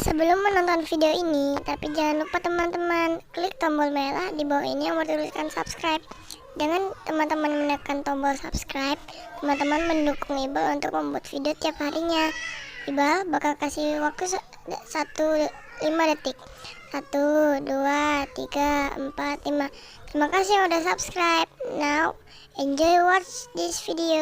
Sebelum menonton video ini, tapi jangan lupa teman-teman klik tombol merah di bawah ini yang bertuliskan subscribe. Dengan teman-teman menekan tombol subscribe, teman-teman mendukung Iqbal untuk membuat video tiap harinya. Iqbal bakal kasih waktu 5 detik. 1, 2, 3, 4, 5. Terima kasih yang udah subscribe. Now enjoy watch this video.